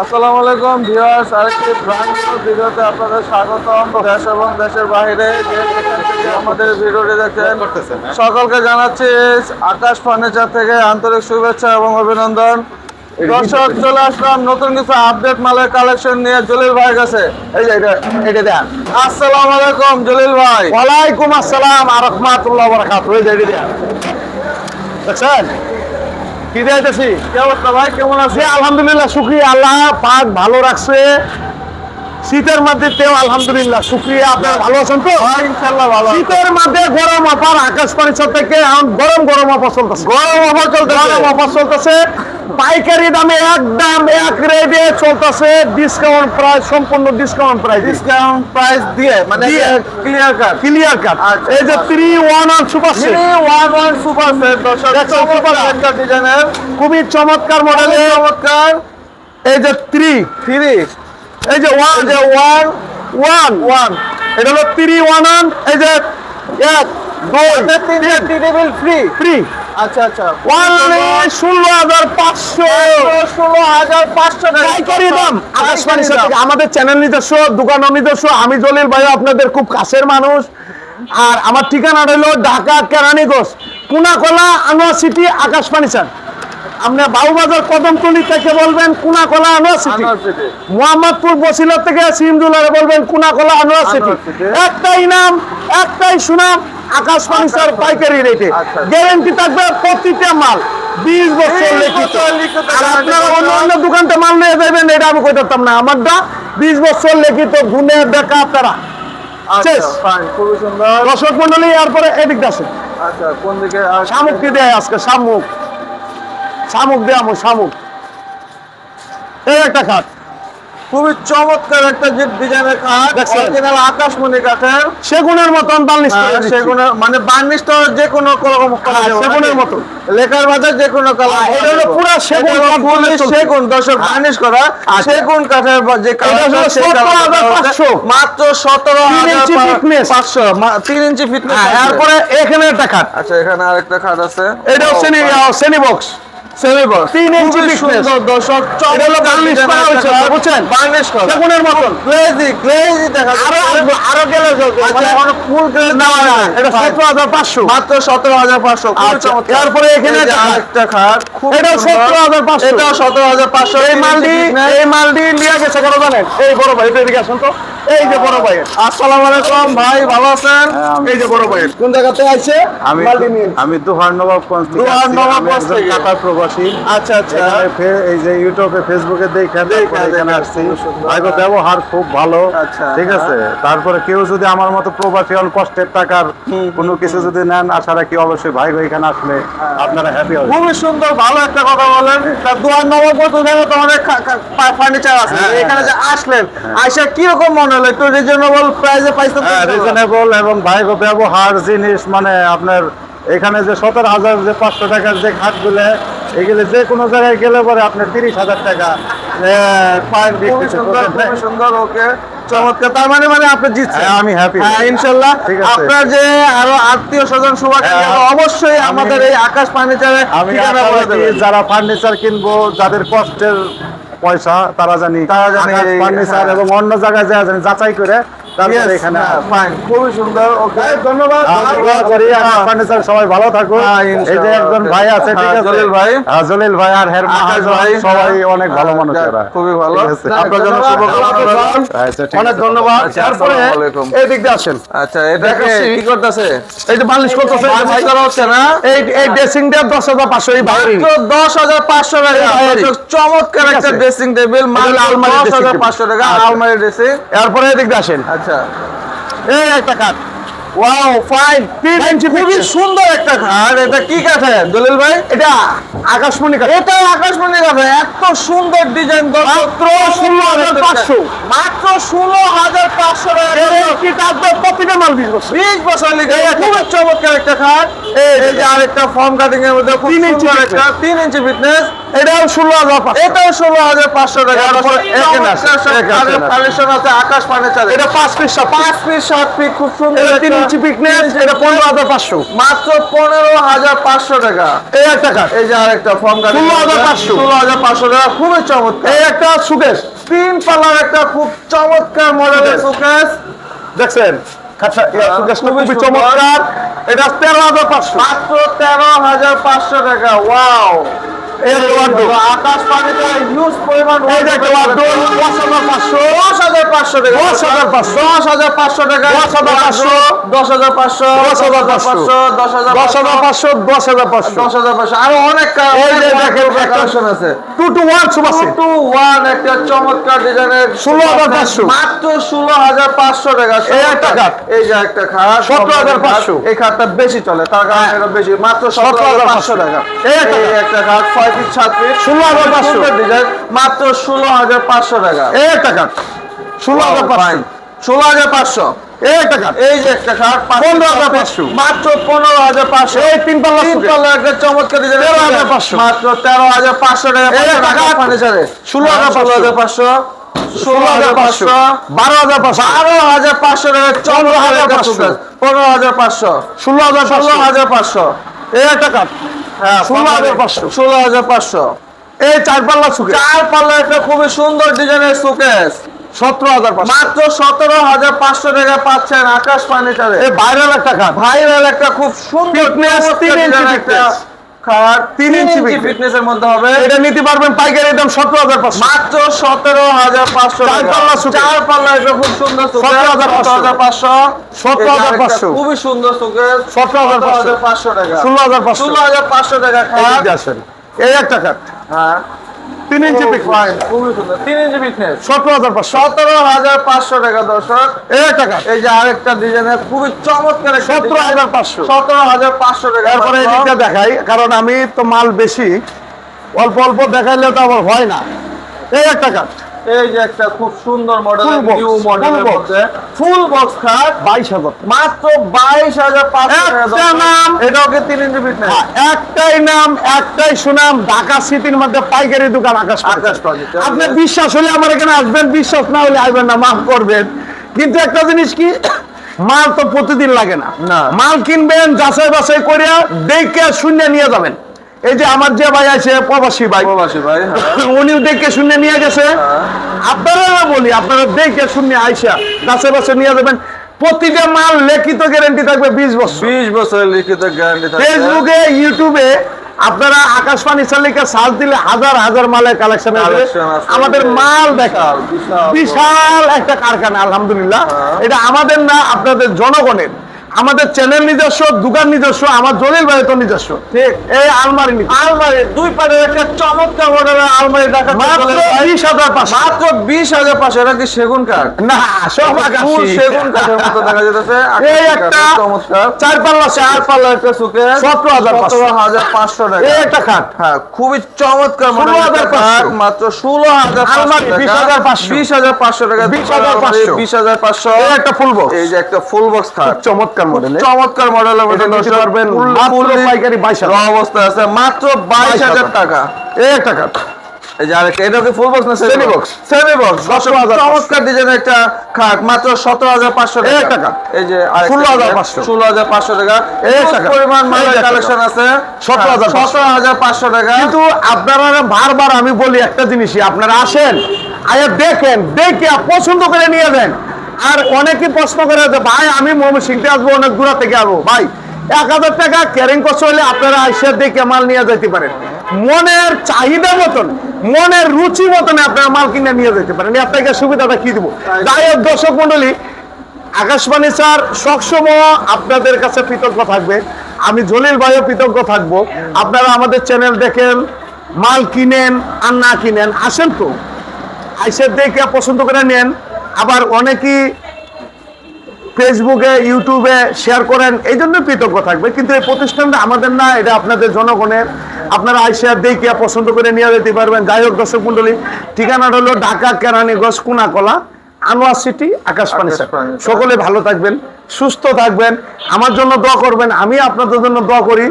আসসালামু আলাইকুম ভিউয়ার্স, আরেকটি ব্র্যান্ড নিউ ভিডিওতে আপনাদের স্বাগতম। দেশ এবং দেশের বাইরে যে যেখান থেকে আমাদের ভিডিওটি দেখছেন সকলকে জানাচ্ছি আকাশ ফার্নিচার থেকে আন্তরিক শুভেচ্ছা এবং অভিনন্দন। দর্শক, চলে আসলাম নতুন কিছু আপডেট মালের কালেকশন নিয়ে জলিল ভাইয়ের কাছে। এই যে এটা দেন। আসসালামু আলাইকুম জলিল ভাই। ওয়ালাইকুম আসসালাম ওয়া রাহমাতুল্লাহি ওয়া বারাকাতুহু। এই যে এটা দেন। দেখছেন কি দিতেছি? কি অবস্থা ভাই, কেমন আছে? আলহামদুলিল্লাহ, শুকরিয়া, আল্লাহ পাক ভালো রাখছে। শীতের মধ্যে তেও আলহামদুলিল্লাহ, শুকরিয়া। আপনারা ভালো আছেন তো? ইনশাআল্লাহ ভালো। শীতের মধ্যে গরম অফার আকাশ ফার্নিচার থেকে এখন গরম অফার চলতেছে। গরম অফার চলতেছে। পাইকারি দামে একদম এক রেটে চলতেছে। ডিসকাউন্ট প্রাইস, সম্পূর্ণ ডিসকাউন্ট প্রাইস দিয়ে মানে ক্লিয়ার কাট। এই যে 311 সুপার সেট, 311 সুপার সেট দর্শক, সুপার একটা ডিজাইনের খুবই চমৎকার মডেলের। চমৎকার। এই যে 3, এই যে 1 এটা হলো 311। এই যে 1 2 টেবিল ফ্রি। আচ্ছা আচ্ছা, অনলি 16,500 পাইকারি দাম আকাশ ফার্নিচার থেকে। আমাদের চ্যানেল নিজস্ব, দোকান নিজস্ব। আমি জলিল ভাই আপনাদের খুব কাছের মানুষ। আর আমার ঠিকানা হলো ঢাকা কেরানীগঞ্জ, কুনাকলা, আনোয়ার সিটি, আকাশ ফার্নিচার। আপনি বাবুবাজার কদমতলী থেকে বলবেন কুনাকলা, আনোয়ার সিটি। মোহাম্মদপুর বসিলা থেকে সিমদুলারে বলবেন কুনাকলা, আনোয়ার সিটি। একটাই নাম, একটাই সুনাম, আকাশ ফার্নিচার পাইকারি রেটে। গ্যারান্টি থাকবে প্রতিটা মাল 20 বছর লিখিত। আর আপনারা অন্য দোকানতে মাল নিয়ে যাবেন, এটা আমি কই দিতাম না। আমারটা 20 বছর লিখিত, গুণে দেখা আপনারা। খুবই সুন্দর। দর্শক মন্ডলী, এরপরে এদিক আসেন। আচ্ছা, কোন দিকে? শামুক কি দেয় আজকে? শামুক দেয়। শামুক এই একটা খাট, খুবই চমৎকার একটা ডিজাইনের কাঠ, অরিজিনাল আকাশমণি কাঠের, সেগুনের মতন বার্নিশ করে দিচ্ছি। সেগুনের মানে বার্নিশটা যে কোনো রকম সেগুনের মতন, লেখার বাজার যে কোনো কালার। এটা হলো পুরো সেগুন কাঠ, সেগুন দর্শক, বার্নিশ করা সেগুন কাঠের যে কালার, মাত্র 17,500, 3 ইঞ্চি ফিটনেস। এরপরে এখানে একটা খাট। আচ্ছা, এখানে আরেকটা খাট আছে। এটা সেমি বক্স, 3 ইঞ্চি ফিটনেস। দর্শক, এটা হলো বার্নিশ করা হয়েছে, বুঝছেন? বার্নিশ করা সেগুনের মতন গ্লেজি দেখা আরো গেলে ফুল গ্লেজ না। এটা 17,500, মাত্র 17,500। এরপরে এখানে আরেকটা খাট, এটা 17,500, এটা 17,500। এই মালটি নিয়ে গেছে কেন জানেন? এই বড় ভাই, এদিকে আসেন তো। এই যে বড় ভাই। আসসালামু আলাইকুম ভাই, ভালো আছেন? এই যে বড় ভাই কোন জায়গাতে আছে? আমি দোহার নবাবগঞ্জ থেকে। কাতার প্রবাসী। আচ্ছা আচ্ছা। এই যে ইউটিউবে, ফেসবুকে দেখে এখানে আসছি। ভাইগো ব্যবহার খুব ভালো। ঠিক আছে। তারপরে কেউ যদি আমার মতো প্রবাসী হন, কষ্টের টাকার কোনো কিছু যদি নেন, আশা রাখি অবশ্যই ভাইগো এখানে আসলে আপনারা হ্যাপি হবেন। খুবই সুন্দর, ভালো একটা কথা বলেন। দোহার নবাবগঞ্জ ওখানে তো অনেক ফার্নিচার আছে। এখানে যে আসলেন, আইসা কিরকম মনে হলো? একটু রিজনেবল প্রাইসে পাইছেন? রিজনেবল এবং ভাইগো ব্যবহার জিনিস, মানে আপনার এখানে যে 17,500 টাকার যে খাটগুলো, এগুলো যে কোনো জায়গায় গেলে পরে আপনার 30,000 টাকা ফাইন বিক্রি। খুবই সুন্দর, ওকে, চমৎকার। তার মানে আপনি জিতছেন। আমি হ্যাপি। ইনশাআল্লাহ। ঠিক আছে। আপনার যে আরো আত্মীয় স্বজন শুভাকাঙ্ক্ষী অবশ্যই আমাদের এই আকাশ ফার্নিচারে ঠিকানা বলে দেবেন। যারা ফার্নিচার কিনবো, যাদের কষ্টের পয়সা, তারা জানি ফার্নিচার এবং অন্য জায়গায় জানি যাচাই করে তারপরে এখানে। খুবই সুন্দর, ওকে, ধন্যবাদ। ফার্নিচার সবাই ভালো থাকুন। এই যে একজন ভাই আছে, ঠিক আছে, জলিল ভাই, জলিল ভাই আর হের ভাই, সবাই অনেক ভালো মানুষ। খুবই ভালো। আপনার জন্য অনেক ধন্যবাদ। তারপরে এই দিক দিয়ে আসেন। আচ্ছা, এটা কি করতেছে? এই যে বার্নিশ করতেছে, বার্নিশ করা হচ্ছে না? এই ড্রেসিং টেবিল 10,500। এই বাইরে 10,500 টাকা। চমৎকার একটা ড্রেসিং টেবিল, মাল আলমারি 10,500 টাকা, আলমারি ড্রেসিং। এরপরে এই দিক দিয়ে আসেন। আচ্ছা, এই একটা খাট, ওয়াও, ফাইন, 3 ইঞ্চি। খুবই সুন্দর একটা খাট। এটা কি কাঠের জলিল ভাই? এটা আকাশমণি কাঠ। এটা আকাশমণি কাঠের, এত সুন্দর ডিজাইন। মাত্র 16,500, মাত্র 16,500 টাকা। কি থাকবে প্রতিটা মাল 20 বছর। 20 বছর লিখে। খুবই চমৎকার একটা খাট। এই যে আরেকটা ফর্ম কাটিং এর মধ্যে 3 ইঞ্চি একটা 3 ইঞ্চি ফিটনেস। এটাও 16,500। এটাও 16,500 টাকা। কালেকশন আছে আকাশ ফার্নিচার। এটা 5 পিস 5 পিস 7 পিস, খুব সুন্দর। 3 ইঞ্চি পিকনেস, এটা 15,500 মাত্র 15,500 টাকা। এই একটা কাঠ, এই যে আরেকটা ফর্ম গাড়ি 16,500 16,500 টাকা, খুবই চমৎকার। এই একটা সুকেশ 3 পাল্লার একটা খুব চমৎকার মডেলের শোকেস, দেখছেন খাতা সুকেশটা খুবই খুবই সুন্দর। চমৎকার, এটা 13,500 মাত্র 13,500 টাকা। ওয়াও, এই একটা wardrobe। আকাশ পানিতে হিউজ পরিমাণ এই যে একটা wardrobe 10,500 10,500 টাকা। 10,500 10,500 টাকা। 10,500 10,500 10,500 10,500 10,500 10,500 আরো অনেক এই যে দেখেন একটা কালেকশন আছে। 2 to 1 সব আছে 2 to 1 একটা চমৎকার ডিজাইনের 16,500 মাত্র 16,500 টাকা। এই একটা খাট। এই যে একটা খাট 17,500 এই খাটটা বেশি চলে, তার কারণে এটা বেশি, মাত্র 17,500 টাকা। এই একটা এই একটা খাট 6 ফিট 7 ফিট 16,500 ডিজাইন, মাত্র 16,500 টাকা। এই একটা কাঠ 16,500 16,500। এই একটা কাঠ এই যে একটা খাট 15,500 মাত্র 15,500। এই 3 পাল্লা তিন সুকেশ তলার একটা চমৎকার ডিজাইন 13,500 মাত্র 13,500 টাকা। এই একটা খাট ফার্নিচারে 16,500 16,500 12,500 12,500 টাকা চমৎকার একটা 15,500 সুকেস 15,500 16,500 16,500। এই একটা কাঠ হ্যাঁ 16,500 16,500। এই 4 পাল্লা সুকেশ চার পাল্লা একটা খুবই সুন্দর ডিজাইনের শোকেস 17,500 মাত্র 17,500 টাকা পাচ্ছেন আকাশ ফার্নিচারে। এই ভাইরাল একটা কাঠ ভাইরাল একটা খুব সুন্দর Thickness, 3 ইঞ্চি একটা thickness। খাট 3 ইঞ্চি ফিটনেসের মধ্যে হবে। এটা নিতে পারবেন পাইকারি দাম 17,500 মাত্র 17,500 চার পাল্লা শোকেস। চার পাল্লা একটা খুব সুন্দর শোকেস 17,500 17,500 খুবই সুন্দর শোকেস 17,500 টাকা 16,500 16,500 টাকা এই খাট। দিকে আসেন। এই একটা কাঠ হ্যাঁ 3 ইঞ্চি ও পিকনেস fine, খুবই সুন্দর 3 ইঞ্চি ফিটনেস 17,500 17,500 টাকা দর্শক। এই একটা কাঠ এই যে আরেকটা ডিজাইনের খুবই চমৎকার একটা 17,500 17,500 টাকা। এরপরে এই দিকটা দেখাই, কারণ আমি তো মাল বেশি, অল্প অল্প দেখাইলে তো আমার হয় না। এই একটা কাঠ এই যে একটা খুব সুন্দর মডেল, Full box, নিউ মডেলের full box। মধ্যে ফুল বক্স খাট 22,000 মাত্র 22,500 টাকা। একটা নাম। এটাও কি 3 ইঞ্চি ফিটনেস? একটাই নাম, একটাই সুনাম, ঢাকা সিটির মধ্যে পাইকারি দোকান আকাশ আকাশ ফার্নিচার। ফার্নিচার। আপনি বিশ্বাস হলে আমার এখানে আসবেন, বিশ্বাস না হলে আসবেন না, মাফ করবেন। কিন্তু একটা জিনিস কি, মাল তো প্রতিদিন লাগে না। না। মাল কিনবেন যাচাই বাছাই করে দেখে শূন্য নিয়ে যাবেন। এই যে আমার যে ভাই আছে প্রবাসী ভাই, প্রবাসী ভাই, হ্যাঁ। উনিও দেখে শূন্য নিয়ে গেছে। আপনারা বলি, আপনারা দেখে শূন্য আইসা গাছে বাছে নিয়ে যাবেন। প্রতিটা মাল লিখিত গ্যারান্টি থাকবে 20 বছর। 20 বছরের লিখিত গ্যারান্টি থাকে। ফেসবুকে, ইউটিউবে আপনারা আকাশ ফার্নিচার লিখে সার্চ দিলে হাজার হাজার মালের কালেকশন আছে। Collection আছে। আমাদের মাল দেখা বিশাল, বিশাল একটা কারখানা, আলহামদুলিল্লাহ। হ্যাঁ। এটা আমাদের না, আপনাদের জনগণের। আমাদের চ্যানেল নিজস্ব, দোকান নিজস্ব, আমার জলিল ভাই তো নিজস্ব। ঠিক। এই আলমারি নিজস্ব। আলমারি দুই পারে একটা চমৎকার মডেলের আলমারি দেখা মাত্র 20,500 মাত্র 20,500। এটা কি সেগুন কাঠ? না, সব ফুল আকাশী। সেগুন কাঠের মতো দেখা যাচ্ছে। এই একটা চমৎকার 4 পাল্লা চার পাল্লা একটা সুকে 17,500 17,500 টাকা। এই একটা খাট হ্যাঁ খুবই চমৎকার মডেল 16,500 মাত্র 16,500 আলমারি 20,500 20,500 টাকা 20,500 20,500। এই একটা ফুল বক্স, এই যে একটা ফুল বক্স খাট চমৎকার মডেল। চমৎকার মডেলের মধ্যে এটা নিতে পারবেন মাত্র পাইকারি 22,000 অবস্থা আছে মাত্র 22,000 টাকা। এই একটা কাঠ এই যে আরেকটা, এটা কি ফুল বক্স না Semi box? সেমি বক্স 17,500 চমৎকার ডিজাইনের একটা খাট মাত্র 17,500 টাকা। এই একটা খাট। এই যে 16,500 16,500 টাকা। এই একটা খাট। পরিমাণ এই মালের একটা কালেকশন আছে 17,500 17,500 টাকা। কিন্তু আপনারা বারবার আমি বলি একটা জিনিসই, আপনারা আসেন, আয়া দেখেন, দেখে পছন্দ করে নিয়ে যান। আর অনেকে প্রশ্ন করে যে ভাই আমি ময়মনসিংহে আসবো, অনেক দূর থেকে আসবো। ভাই 1,000 টাকা ক্যারিং কষ্ট হলে আপনারা এসে দেখে মাল নিয়ে যেতে পারেন। মনের চাহিদা মতন, মনের রুচি মতন আপনারা মাল কিনে নিয়ে যেতে পারেন। আপনাকে সুবিধাটা কি দিব? যাই হোক দর্শক মন্ডলী, আকাশ ফার্নিচার সবসময় আপনাদের কাছে কৃতজ্ঞ থাকবে। আমি জলিল ভাইও কৃতজ্ঞ থাকবো। আপনারা আমাদের চ্যানেল দেখেন, মাল কিনেন আর না কিনেন, আসেন তো আইসে দেখে পছন্দ করে নেন। আবার অনেকেই ফেসবুকে, ইউটিউবে শেয়ার করেন, এই জন্য কৃতজ্ঞ থাকবে। কিন্তু এই প্রতিষ্ঠানটা আমাদের না, এটা আপনাদের জনগণের। আপনারা আইসে দেখে পছন্দ করে নিয়ে যেতে পারবেন। যাই হোক দর্শক মন্ডলী, ঠিকানাটা হলো ঢাকা কেরানীগঞ্জ কোনাকলা, আনোয়ার সিটি, আকাশ ফার্নিচার। ফার্নিচার। সকলে ভালো থাকবেন, সুস্থ থাকবেন, আমার জন্য দোয়া করবেন, আমি আপনাদের জন্য দোয়া করি।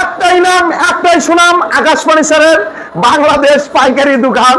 একটাই নাম, একটাই সুনাম, আকাশ ফার্নিচারের বাংলাদেশ পাইকারি দোকান।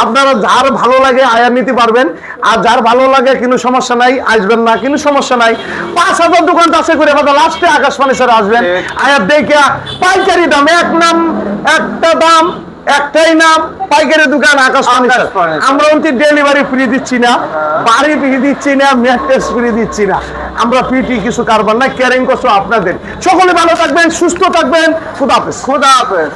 আপনারা যার ভালো লাগে আয়া নিতে পারবেন, আর যার ভালো লাগে কিন্তু সমস্যা নাই, আসবেন না কিন্তু সমস্যা নাই। 5,000 দোকান আছে করে কথা, লাস্টে আকাশ ফার্নিচারে আসবেন, আয়া দেখে পাইকারি দাম, এক নাম একটা দাম, একটাই নাম, পাইকারি দোকান আকাশ ফার্নিচার। আমরা অন্তি ডেলিভারি ফ্রি দিচ্ছি না, বাড়ি ফ্রি দিচ্ছি না, ম্যাট্রেস ফ্রি দিচ্ছি না, আমরা পিটি কিছু কারবার না, কেয়ারিং করছো আপনাদের। সকলে ভালো থাকবেন, সুস্থ থাকবেন, খুদা হাফেজ। খুদা হাফেজ।